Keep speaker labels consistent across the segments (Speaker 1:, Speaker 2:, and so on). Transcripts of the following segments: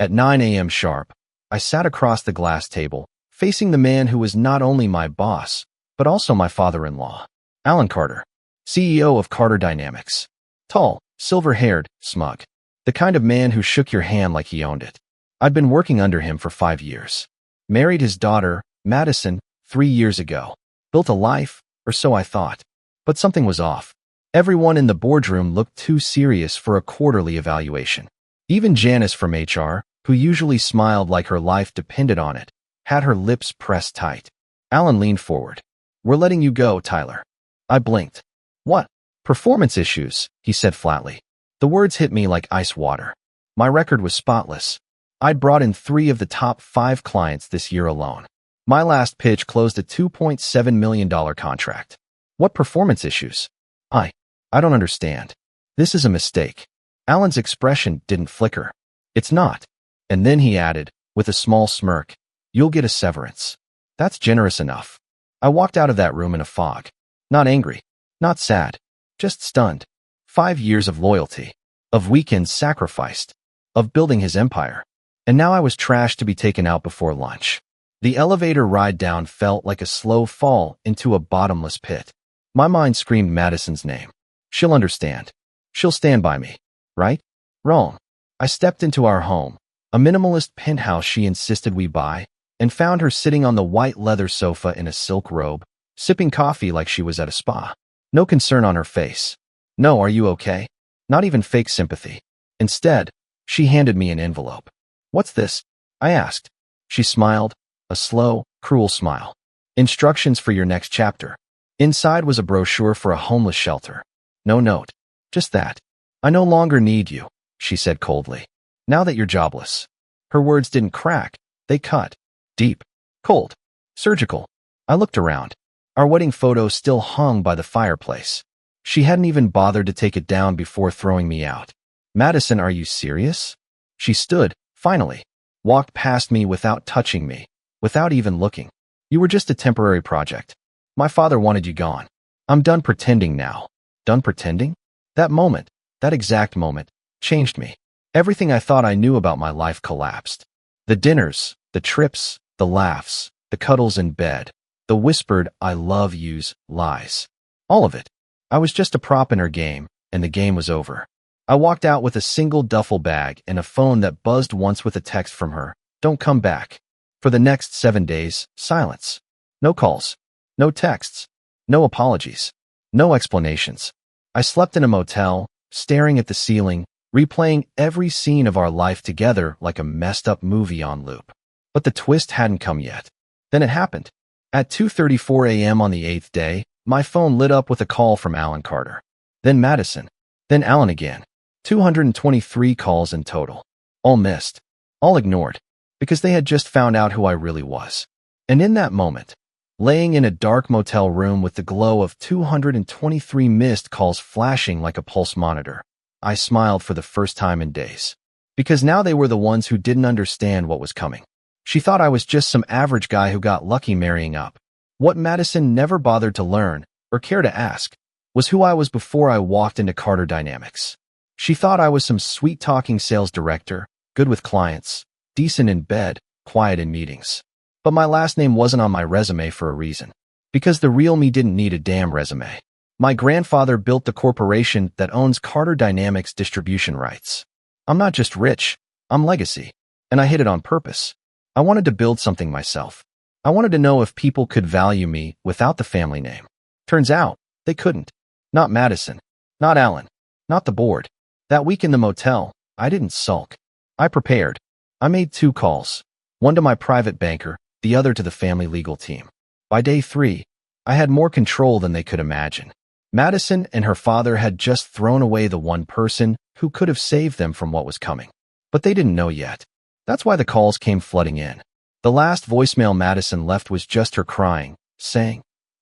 Speaker 1: At 9 a.m. sharp, I sat across the glass table, facing the man who was not only my boss, but also my father-in-law, Alan Carter, CEO of Carter Dynamics. Tall, silver-haired, smug. The kind of man who shook your hand like he owned it. I'd been working under him for 5 years. Married his daughter, Madison, 3 years ago. Built a life, or so I thought. But something was off. Everyone in the boardroom looked too serious for a quarterly evaluation. Even Janice from HR, who usually smiled like her life depended on it, had her lips pressed tight. Alan leaned forward. "We're letting you go, Tyler." I blinked. "What?" "Performance issues," he said flatly. The words hit me like ice water. My record was spotless. I'd brought in 3 of the top 5 clients this year alone. My last pitch closed a $2.7 million contract. "What performance issues?" I don't understand. "This is a mistake." Alan's expression didn't flicker. "It's not." And then he added, with a small smirk, "You'll get a severance." That's generous enough. I walked out of that room in a fog. Not angry. Not sad. Just stunned. 5 years of loyalty. Of weekends sacrificed. Of building his empire. And now I was trashed to be taken out before lunch. The elevator ride down felt like a slow fall into a bottomless pit. My mind screamed Madison's name. She'll understand. She'll stand by me. Right? Wrong. I stepped into our home, a minimalist penthouse she insisted we buy, and found her sitting on the white leather sofa in a silk robe, sipping coffee like she was at a spa. No concern on her face. No, "Are you okay?" Not even fake sympathy. Instead, she handed me an envelope. "What's this?" I asked. She smiled, a slow, cruel smile. "Instructions for your next chapter." Inside was a brochure for a homeless shelter. No note. Just that. "I no longer need you," she said coldly. "Now that you're jobless." Her words didn't crack. They cut. Deep. Cold. Surgical. I looked around. Our wedding photo still hung by the fireplace. She hadn't even bothered to take it down before throwing me out. "Madison, are you serious?" She stood, finally. Walked past me without touching me. Without even looking. "You were just a temporary project. My father wanted you gone. I'm done pretending now." Done pretending? That exact moment, changed me. Everything I thought I knew about my life collapsed. The dinners, the trips, the laughs, the cuddles in bed, the whispered "I love yous" lies. All of it. I was just a prop in her game, and the game was over. I walked out with a single duffel bag and a phone that buzzed once with a text from her. "Don't come back." For the next 7 days, silence. No calls. No texts. No apologies. No explanations. I slept in a motel, staring at the ceiling, replaying every scene of our life together like a messed-up movie on loop. But the twist hadn't come yet. Then it happened. At 2:34 a.m. on the 8th day, my phone lit up with a call from Alan Carter. Then Madison. Then Alan again. 223 calls in total. All missed. All ignored. Because they had just found out who I really was. And in that moment, laying in a dark motel room with the glow of 223 missed calls flashing like a pulse monitor, I smiled for the first time in days. Because now they were the ones who didn't understand what was coming. She thought I was just some average guy who got lucky marrying up. What Madison never bothered to learn, or care to ask, was who I was before I walked into Carter Dynamics. She thought I was some sweet-talking sales director, good with clients, decent in bed, quiet in meetings. But my last name wasn't on my resume for a reason. Because the real me didn't need a damn resume. My grandfather built the corporation that owns Carter Dynamics distribution rights. I'm not just rich, I'm legacy. And I hid it on purpose. I wanted to build something myself. I wanted to know if people could value me without the family name. Turns out, they couldn't. Not Madison. Not Alan. Not the board. That week in the motel, I didn't sulk. I prepared. I made 2 calls. One to my private banker, the other to the family legal team. By day 3, I had more control than they could imagine. Madison and her father had just thrown away the one person who could have saved them from what was coming. But they didn't know yet. That's why the calls came flooding in. The last voicemail Madison left was just her crying, saying,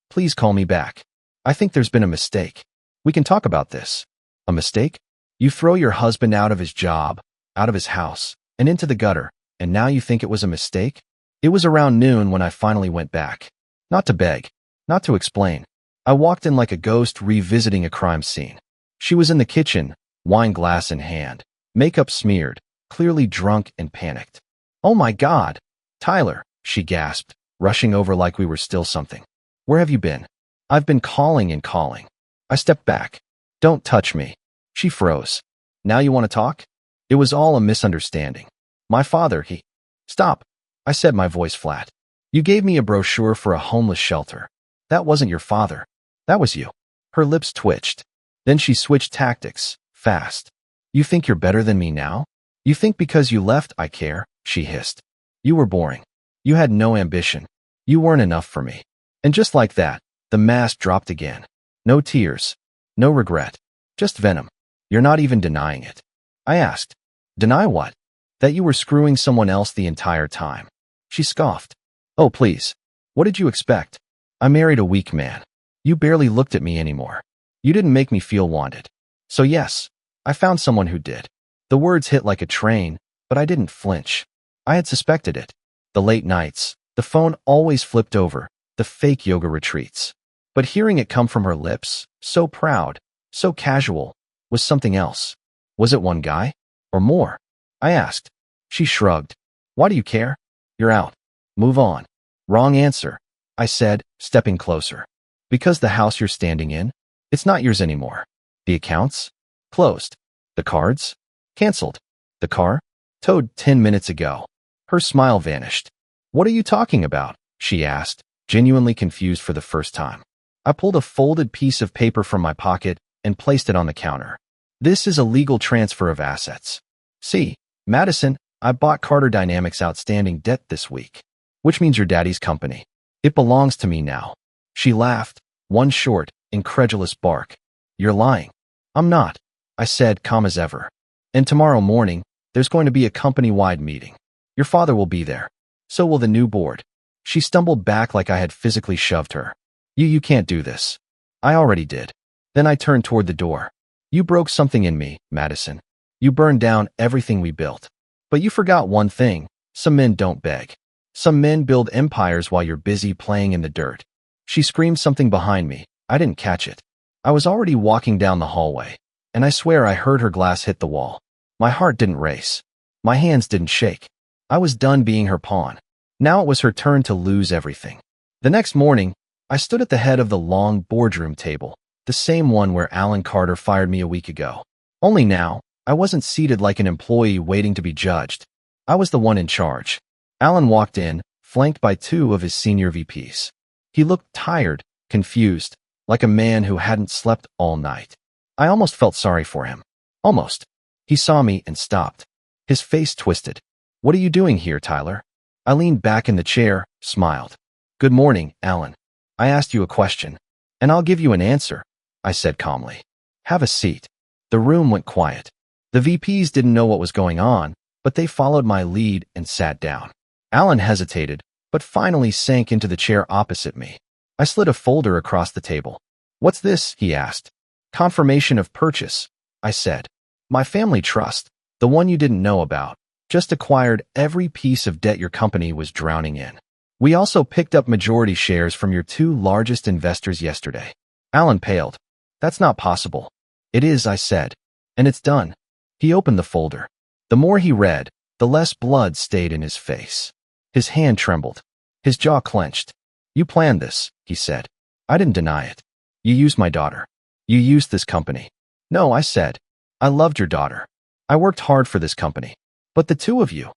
Speaker 1: "Please call me back. I think there's been a mistake. We can talk about this." A mistake? You throw your husband out of his job, out of his house, and into the gutter, and now you think it was a mistake? It was around noon when I finally went back. Not to beg, not to explain. I walked in like a ghost revisiting a crime scene. She was in the kitchen, wine glass in hand, makeup smeared, clearly drunk and panicked. "Oh my God! Tyler," she gasped, rushing over like we were still something. "Where have you been?" "I've been calling and calling." I stepped back. "Don't touch me." She froze. "Now you want to talk?" It was all a misunderstanding. "My father, he—" "Stop," I said, my voice flat. "You gave me a brochure for a homeless shelter. That wasn't your father. That was you." Her lips twitched. Then she switched tactics, fast. "You think you're better than me now? You think because you left I care?" she hissed. "You were boring. You had no ambition. You weren't enough for me." And just like that, the mask dropped again. No tears. No regret. Just venom. "You're not even denying it." I asked. "Deny what?" "That you were screwing someone else the entire time." She scoffed. "Oh, please. What did you expect? I married a weak man. You barely looked at me anymore. You didn't make me feel wanted. So yes, I found someone who did." The words hit like a train, but I didn't flinch. I had suspected it. The late nights, the phone always flipped over, the fake yoga retreats. But hearing it come from her lips, so proud, so casual, was something else. Was it one guy? Or more? I asked. She shrugged. "Why do you care? You're out. Move on." "Wrong answer," I said, stepping closer. "Because the house you're standing in, it's not yours anymore. The accounts? Closed. The cards? Canceled. The car? Towed 10 minutes ago." Her smile vanished. "What are you talking about?" she asked, genuinely confused for the first time. I pulled a folded piece of paper from my pocket and placed it on the counter. "This is a legal transfer of assets. See, Madison, I bought Carter Dynamics' outstanding debt this week, which means your daddy's company. It belongs to me now." She laughed, one short, incredulous bark. "You're lying." "I'm not," I said, calm as ever. "And tomorrow morning, there's going to be a company-wide meeting. Your father will be there. So will the new board." She stumbled back like I had physically shoved her. You can't do this." "I already did." Then I turned toward the door. "You broke something in me, Madison. You burned down everything we built. But you forgot one thing. Some men don't beg. Some men build empires while you're busy playing in the dirt." She screamed something behind me. I didn't catch it. I was already walking down the hallway, and I swear I heard her glass hit the wall. My heart didn't race. My hands didn't shake. I was done being her pawn. Now it was her turn to lose everything. The next morning, I stood at the head of the long boardroom table, the same one where Alan Carter fired me a week ago. Only now, I wasn't seated like an employee waiting to be judged. I was the one in charge. Alan walked in, flanked by two of his senior VPs. He looked tired, confused, like a man who hadn't slept all night. I almost felt sorry for him. Almost. He saw me and stopped. His face twisted. "What are you doing here, Tyler?" I leaned back in the chair, smiled. "Good morning, Alan. I asked you a question, and I'll give you an answer," I said calmly. "Have a seat." The room went quiet. The VPs didn't know what was going on, but they followed my lead and sat down. Alan hesitated, but finally sank into the chair opposite me. I slid a folder across the table. "What's this?" he asked. "Confirmation of purchase," I said. "My family trust, the one you didn't know about, just acquired every piece of debt your company was drowning in. We also picked up majority shares from your two largest investors yesterday." Alan paled. "That's not possible." "It is," I said. "And it's done." He opened the folder. The more he read, the less blood stayed in his face. His hand trembled. His jaw clenched. "You planned this," he said. I didn't deny it. "You used my daughter. You used this company." "No," I said. "I loved your daughter. I worked hard for this company. But the two of you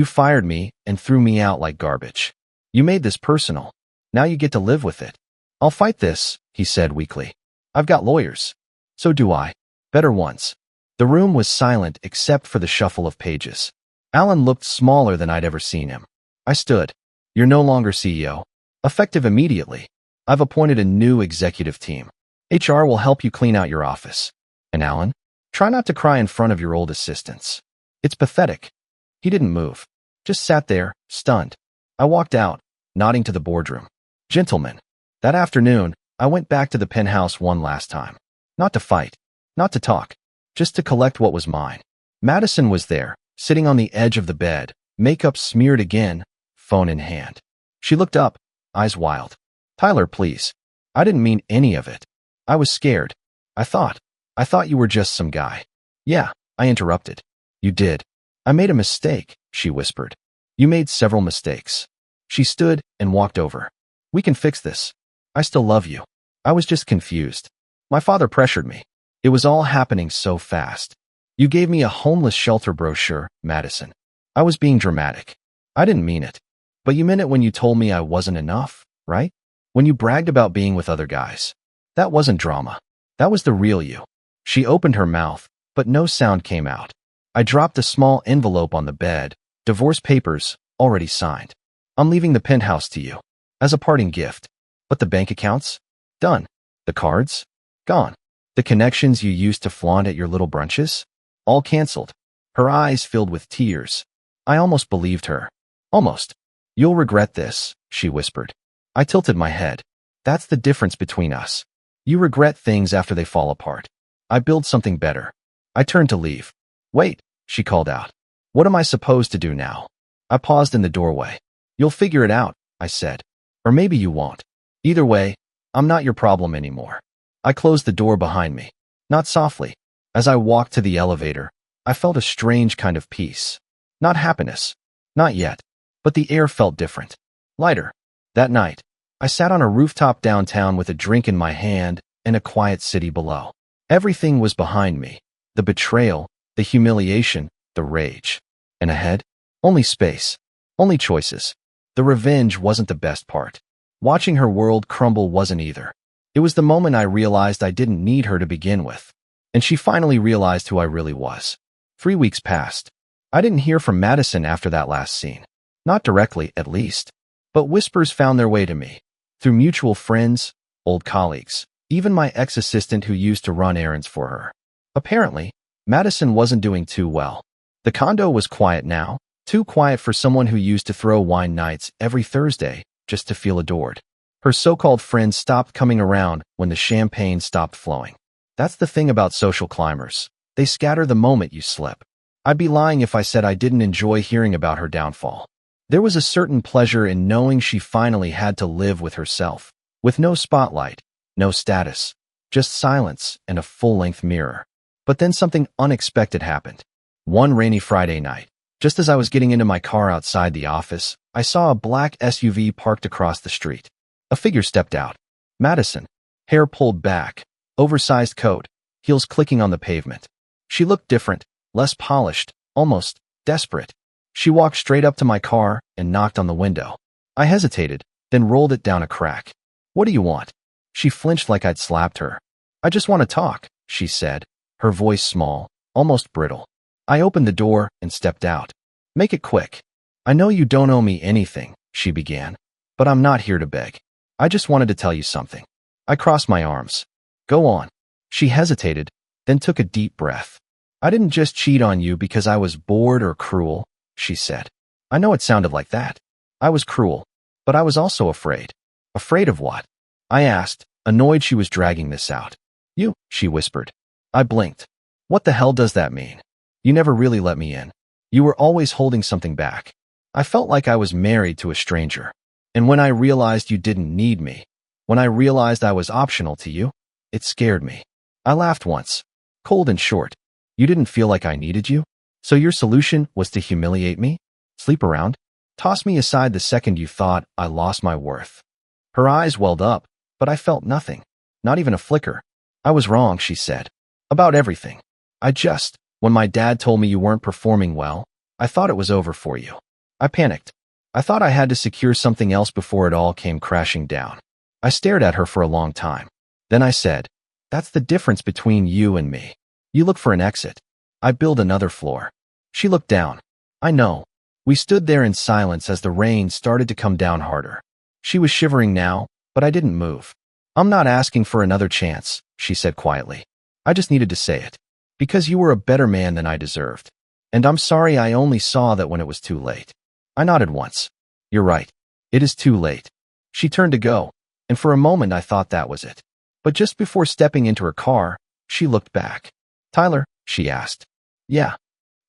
Speaker 1: fired me and threw me out like garbage. You made this personal. Now you get to live with it." "I'll fight this," he said weakly. "I've got lawyers." "So do I. Better ones." The room was silent except for the shuffle of pages. Alan looked smaller than I'd ever seen him. I stood. "You're no longer CEO. Effective immediately. I've appointed a new executive team. HR will help you clean out your office. And Alan, try not to cry in front of your old assistants. It's pathetic." He didn't move. Just sat there, stunned. I walked out, nodding to the boardroom. "Gentlemen." That afternoon, I went back to the penthouse one last time. Not to fight. Not to talk. Just to collect what was mine. Madison was there, sitting on the edge of the bed, makeup smeared again, phone in hand. She looked up, eyes wild. "Tyler, please." I didn't mean any of it. I was scared. I thought you were just some guy." "Yeah," I interrupted. "You did." I made a mistake, she whispered. You made several mistakes. She stood and walked over. We can fix this. I still love you. I was just confused. My father pressured me. It was all happening so fast. You gave me a homeless shelter brochure, Madison. I was being dramatic. I didn't mean it. But you meant it when you told me I wasn't enough, right? When you bragged about being with other guys. That wasn't drama. That was the real you. She opened her mouth, but no sound came out. I dropped a small envelope on the bed, divorce papers, already signed. I'm leaving the penthouse to you. As a parting gift. But the bank accounts? Done. The cards? Gone. The connections you used to flaunt at your little brunches? All canceled. Her eyes filled with tears. I almost believed her. Almost. You'll regret this, she whispered. I tilted my head. That's the difference between us. You regret things after they fall apart. I build something better. I turned to leave. Wait, she called out. What am I supposed to do now? I paused in the doorway. You'll figure it out, I said. Or maybe you won't. Either way, I'm not your problem anymore. I closed the door behind me. Not softly. As I walked to the elevator, I felt a strange kind of peace. Not happiness. Not yet. But the air felt different. Lighter. That night, I sat on a rooftop downtown with a drink in my hand and a quiet city below. Everything was behind me. The betrayal, the humiliation, the rage. And ahead? Only space. Only choices. The revenge wasn't the best part. Watching her world crumble wasn't either. It was the moment I realized I didn't need her to begin with. And she finally realized who I really was. 3 weeks passed. I didn't hear from Madison after that last scene. Not directly, at least. But whispers found their way to me. Through mutual friends, old colleagues, even my ex-assistant who used to run errands for her. Apparently, Madison wasn't doing too well. The condo was quiet now, too quiet for someone who used to throw wine nights every Thursday just to feel adored. Her so-called friends stopped coming around when the champagne stopped flowing. That's the thing about social climbers. They scatter the moment you slip. I'd be lying if I said I didn't enjoy hearing about her downfall. There was a certain pleasure in knowing she finally had to live with herself, with no spotlight, no status, just silence and a full-length mirror. But then something unexpected happened. One rainy Friday night, just as I was getting into my car outside the office, I saw a black SUV parked across the street. A figure stepped out. Madison, hair pulled back, oversized coat, heels clicking on the pavement. She looked different, less polished, almost desperate. She walked straight up to my car and knocked on the window. I hesitated, then rolled it down a crack. What do you want? She flinched like I'd slapped her. I just want to talk, she said, her voice small, almost brittle. I opened the door and stepped out. Make it quick. I know you don't owe me anything, she began, but I'm not here to beg. I just wanted to tell you something. I crossed my arms. Go on. She hesitated, then took a deep breath. I didn't just cheat on you because I was bored or cruel, she said. I know it sounded like that. I was cruel, but I was also afraid. Afraid of what? I asked, annoyed she was dragging this out. You, she whispered. I blinked. What the hell does that mean? You never really let me in. You were always holding something back. I felt like I was married to a stranger. And when I realized you didn't need me, when I realized I was optional to you, it scared me. I laughed once, cold and short. You didn't feel like I needed you? So your solution was to humiliate me? Sleep around? Toss me aside the second you thought I lost my worth. Her eyes welled up, but I felt nothing. Not even a flicker. I was wrong, she said. About everything. When my dad told me you weren't performing well, I thought it was over for you. I panicked. I thought I had to secure something else before it all came crashing down. I stared at her for a long time. Then I said, that's the difference between you and me. You look for an exit. I build another floor. She looked down. I know. We stood there in silence as the rain started to come down harder. She was shivering now, but I didn't move. I'm not asking for another chance, she said quietly. I just needed to say it. Because you were a better man than I deserved. And I'm sorry I only saw that when it was too late. I nodded once. You're right. It is too late. She turned to go, and for a moment I thought that was it. But just before stepping into her car, she looked back. Tyler, she asked. Yeah.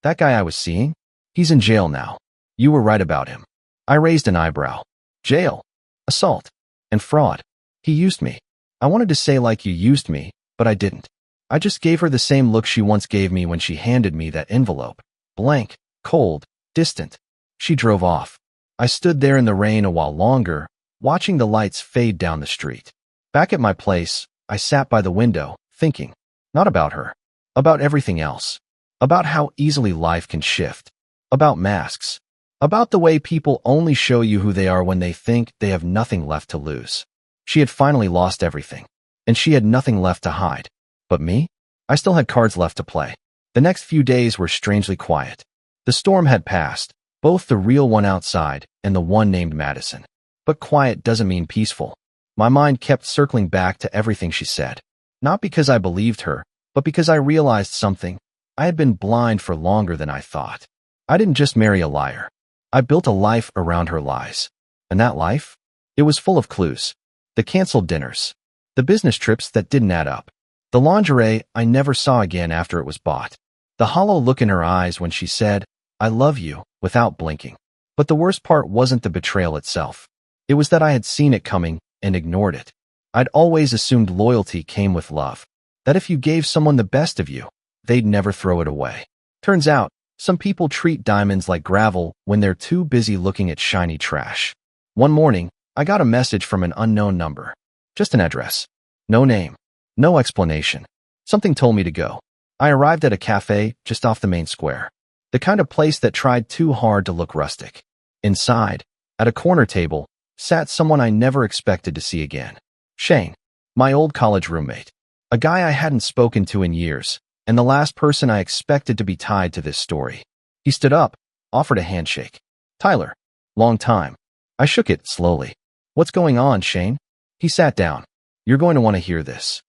Speaker 1: That guy I was seeing? He's in jail now. You were right about him. I raised an eyebrow. Jail. Assault. And fraud. He used me. I wanted to say like you used me, but I didn't. I just gave her the same look she once gave me when she handed me that envelope. Blank. Cold, distant. She drove off. I stood there in the rain a while longer, watching the lights fade down the street. Back at my place, I sat by the window, thinking, not about her, about everything else, about how easily life can shift, about masks, about the way people only show you who they are when they think they have nothing left to lose. She had finally lost everything, and she had nothing left to hide. But me? I still had cards left to play. The next few days were strangely quiet. The storm had passed, both the real one outside and the one named Madison. But quiet doesn't mean peaceful. My mind kept circling back to everything she said. Not because I believed her, but because I realized something. I had been blind for longer than I thought. I didn't just marry a liar. I built a life around her lies. And that life? It was full of clues. The canceled dinners. The business trips that didn't add up. The lingerie I never saw again after it was bought. The hollow look in her eyes when she said, "I love you," without blinking. But the worst part wasn't the betrayal itself. It was that I had seen it coming and ignored it. I'd always assumed loyalty came with love. That if you gave someone the best of you, they'd never throw it away. Turns out, some people treat diamonds like gravel when they're too busy looking at shiny trash. One morning, I got a message from an unknown number. Just an address. No name. No explanation. Something told me to go. I arrived at a cafe just off the main square. The kind of place that tried too hard to look rustic. Inside, at a corner table, sat someone I never expected to see again. Shane, my old college roommate. A guy I hadn't spoken to in years, and the last person I expected to be tied to this story. He stood up, offered a handshake. "Tyler. Long time." I shook it slowly. "What's going on, Shane?" He sat down. "You're going to want to hear this."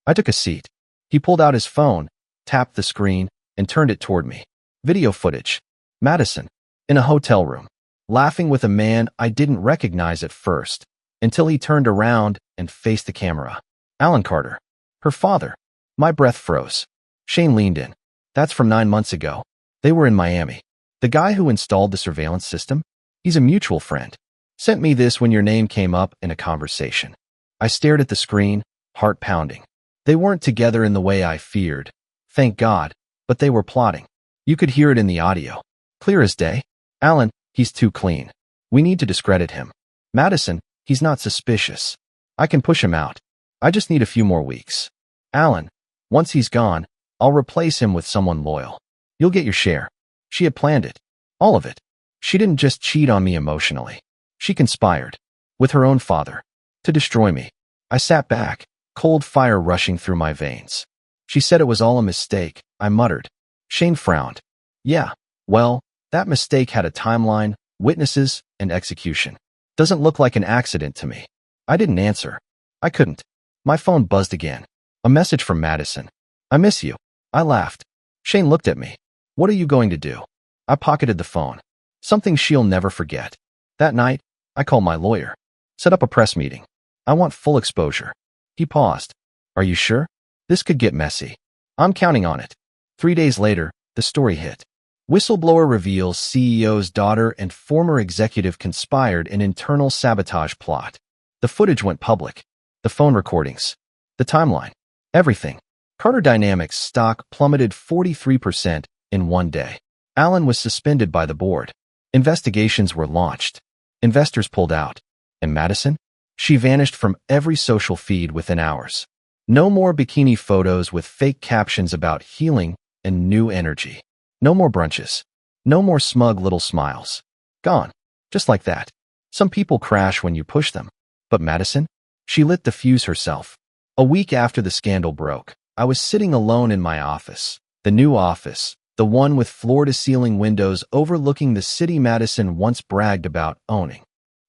Speaker 1: I took a seat. He pulled out his phone, tapped the screen, and turned it toward me. Video footage. Madison, in a hotel room, laughing with a man I didn't recognize at first, until he turned around and faced the camera. Alan Carter. Her father. My breath froze. Shane leaned in. "That's from 9 months ago. They were in Miami. The guy who installed the surveillance system? He's a mutual friend. Sent me this when your name came up in a conversation." I stared at the screen, heart pounding. They weren't together in the way I feared. Thank God, but they were plotting. You could hear it in the audio. Clear as day. "Alan, he's too clean. We need to discredit him." "Madison, he's not suspicious. I can push him out. I just need a few more weeks." "Alan, once he's gone, I'll replace him with someone loyal. You'll get your share." She had planned it. All of it. She didn't just cheat on me emotionally. She conspired. With her own father. To destroy me. I sat back, cold fire rushing through my veins. "She said it was all a mistake," I muttered. Shane frowned. "Yeah, well, that mistake had a timeline, witnesses, and execution. Doesn't look like an accident to me." I didn't answer. I couldn't. My phone buzzed again. A message from Madison. "I miss you." I laughed. Shane looked at me. "What are you going to do?" I pocketed the phone. Something she'll never forget. That night, I called my lawyer. Set up a press meeting. I want full exposure. He paused. "Are you sure? This could get messy." "I'm counting on it." 3 days later, the story hit. Whistleblower reveals CEO's daughter and former executive conspired in internal sabotage plot. The footage went public. The phone recordings. The timeline. Everything. Carter Dynamics stock plummeted 43% in one day. Alan was suspended by the board. Investigations were launched. Investors pulled out. And Madison? She vanished from every social feed within hours. No more bikini photos with fake captions about healing and new energy. No more brunches. No more smug little smiles. Gone. Just like that. Some people crash when you push them. But Madison? She lit the fuse herself. A week after the scandal broke, I was sitting alone in my office. The new office. The one with floor-to-ceiling windows overlooking the city Madison once bragged about owning.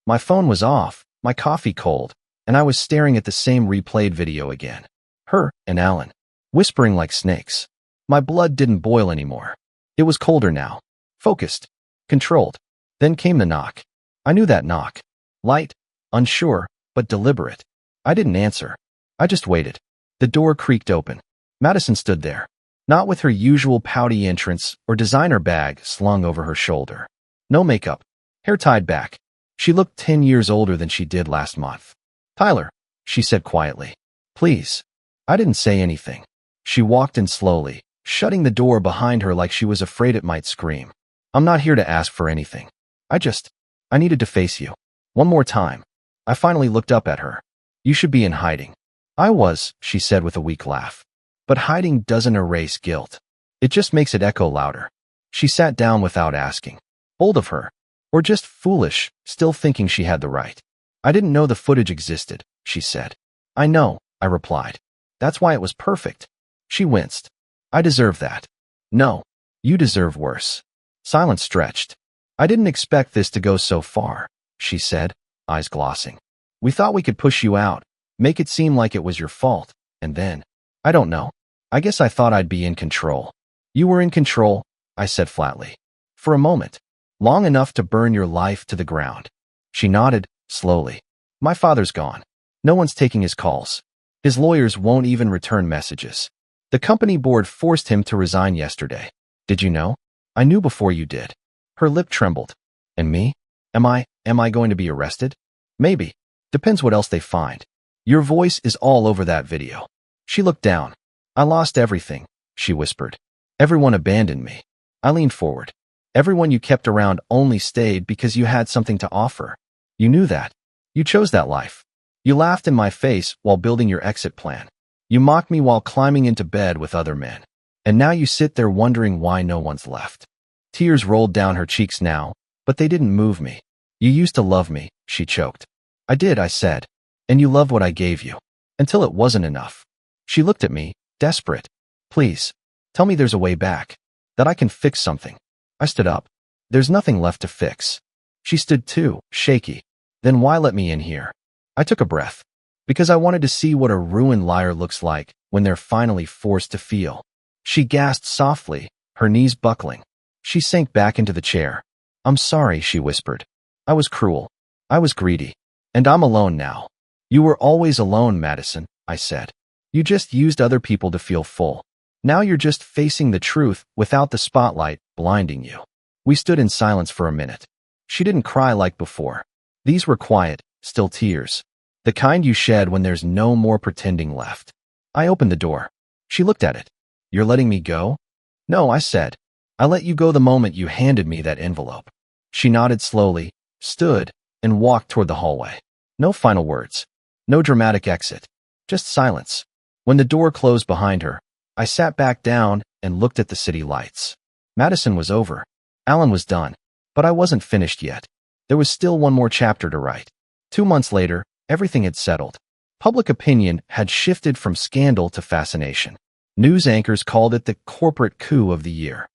Speaker 1: My phone was off, my coffee cold, and I was staring at the same replayed video again. Her and Alan. Whispering like snakes. My blood didn't boil anymore. It was colder now. Focused. Controlled. Then came the knock. I knew that knock. Light, unsure, but deliberate. I didn't answer. I just waited. The door creaked open. Madison stood there. Not with her usual pouty entrance or designer bag slung over her shoulder. No makeup. Hair tied back. She looked 10 years older than she did last month. "Tyler," she said quietly. "Please." I didn't say anything. She walked in slowly, shutting the door behind her like she was afraid it might scream. I'm not here to ask for anything. I needed to face you. One more time. I finally looked up at her. You should be in hiding. I was, she said with a weak laugh. But hiding doesn't erase guilt. It just makes it echo louder. She sat down without asking. Bold of her. Or just foolish, still thinking she had the right. I didn't know the footage existed, she said. I know, I replied. That's why it was perfect. She winced. I deserve that. No, you deserve worse. Silence stretched. I didn't expect this to go so far, she said, eyes glossing. We thought we could push you out, make it seem like it was your fault, and then, I don't know. I guess I thought I'd be in control. You were in control, I said flatly. For a moment. Long enough to burn your life to the ground. She nodded, slowly. My father's gone. No one's taking his calls. His lawyers won't even return messages. The company board forced him to resign yesterday. Did you know? I knew before you did. Her lip trembled. And me? Am I going to be arrested? Maybe. Depends what else they find. Your voice is all over that video. She looked down. I lost everything, she whispered. Everyone abandoned me. I leaned forward. Everyone you kept around only stayed because you had something to offer. You knew that. You chose that life. You laughed in my face while building your exit plan. You mocked me while climbing into bed with other men. And now you sit there wondering why no one's left. Tears rolled down her cheeks now, but they didn't move me. You used to love me, she choked. I did, I said. And you loved what I gave you. Until it wasn't enough. She looked at me, desperate. Please, tell me there's a way back. That I can fix something. I stood up. There's nothing left to fix. She stood too, shaky. Then why let me in here? I took a breath. Because I wanted to see what a ruined liar looks like when they're finally forced to feel. She gasped softly, her knees buckling. She sank back into the chair. I'm sorry, she whispered. I was cruel. I was greedy. And I'm alone now. You were always alone, Madison, I said. You just used other people to feel full. Now you're just facing the truth without the spotlight blinding you. We stood in silence for a minute. She didn't cry like before. These were quiet, still tears. The kind you shed when there's no more pretending left. I opened the door. She looked at it. You're letting me go? No, I said. I let you go the moment you handed me that envelope. She nodded slowly, stood, and walked toward the hallway. No final words. No dramatic exit. Just silence. When the door closed behind her, I sat back down and looked at the city lights. Madison was over. Alan was done. But I wasn't finished yet. There was still one more chapter to write. 2 months later, everything had settled. Public opinion had shifted from scandal to fascination. News anchors called it the corporate coup of the year.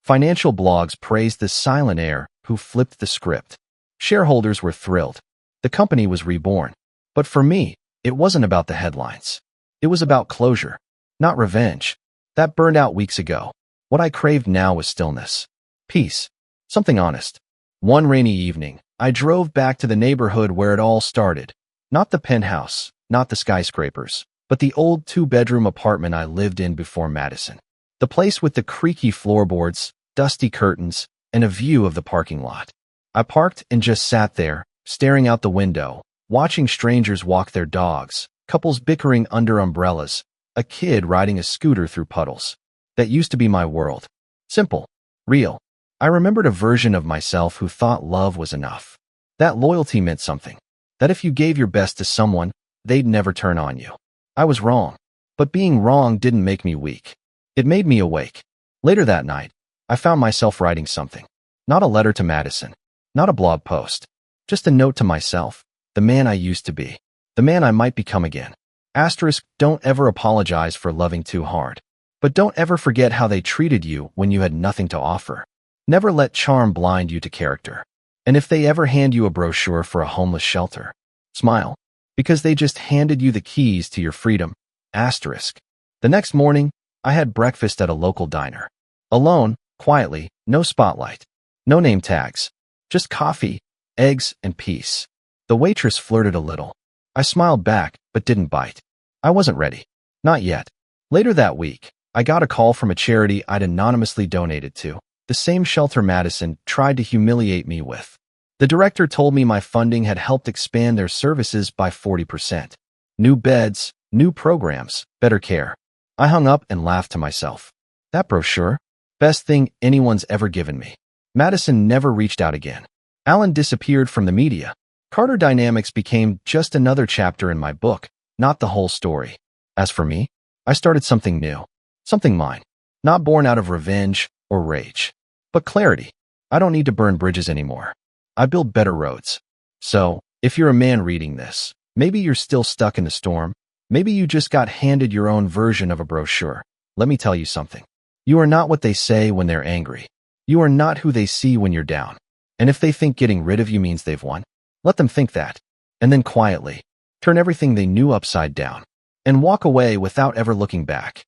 Speaker 1: Financial blogs praised the silent heir who flipped the script. Shareholders were thrilled. The company was reborn. But for me, it wasn't about the headlines. It was about closure. Not revenge. That burned out weeks ago. What I craved now was stillness. Peace. Something honest. One rainy evening, I drove back to the neighborhood where it all started. Not the penthouse, not the skyscrapers, but the old 2-bedroom apartment I lived in before Madison. The place with the creaky floorboards, dusty curtains, and a view of the parking lot. I parked and just sat there, staring out the window, watching strangers walk their dogs, couples bickering under umbrellas, a kid riding a scooter through puddles. That used to be my world. Simple. Real. I remembered a version of myself who thought love was enough. That loyalty meant something. That if you gave your best to someone, they'd never turn on you. I was wrong. But being wrong didn't make me weak. It made me awake. Later that night, I found myself writing something. Not a letter to Madison. Not a blog post. Just a note to myself. The man I used to be. The man I might become again. Asterisk, don't ever apologize for loving too hard. But don't ever forget how they treated you when you had nothing to offer. Never let charm blind you to character. And if they ever hand you a brochure for a homeless shelter, smile. Because they just handed you the keys to your freedom. Asterisk. The next morning, I had breakfast at a local diner. Alone, quietly, no spotlight. No name tags. Just coffee, eggs, and peace. The waitress flirted a little. I smiled back, but didn't bite. I wasn't ready. Not yet. Later that week, I got a call from a charity I'd anonymously donated to. The same shelter Madison tried to humiliate me with. The director told me my funding had helped expand their services by 40%. New beds, new programs, better care. I hung up and laughed to myself. That brochure? Best thing anyone's ever given me. Madison never reached out again. Alan disappeared from the media. Carter Dynamics became just another chapter in my book, not the whole story. As for me, I started something new, something mine, not born out of revenge or rage, but clarity. I don't need to burn bridges anymore. I build better roads. So, if you're a man reading this, maybe you're still stuck in the storm. Maybe you just got handed your own version of a brochure. Let me tell you something. You are not what they say when they're angry. You are not who they see when you're down. And if they think getting rid of you means they've won, let them think that. And then quietly, turn everything they knew upside down and walk away without ever looking back.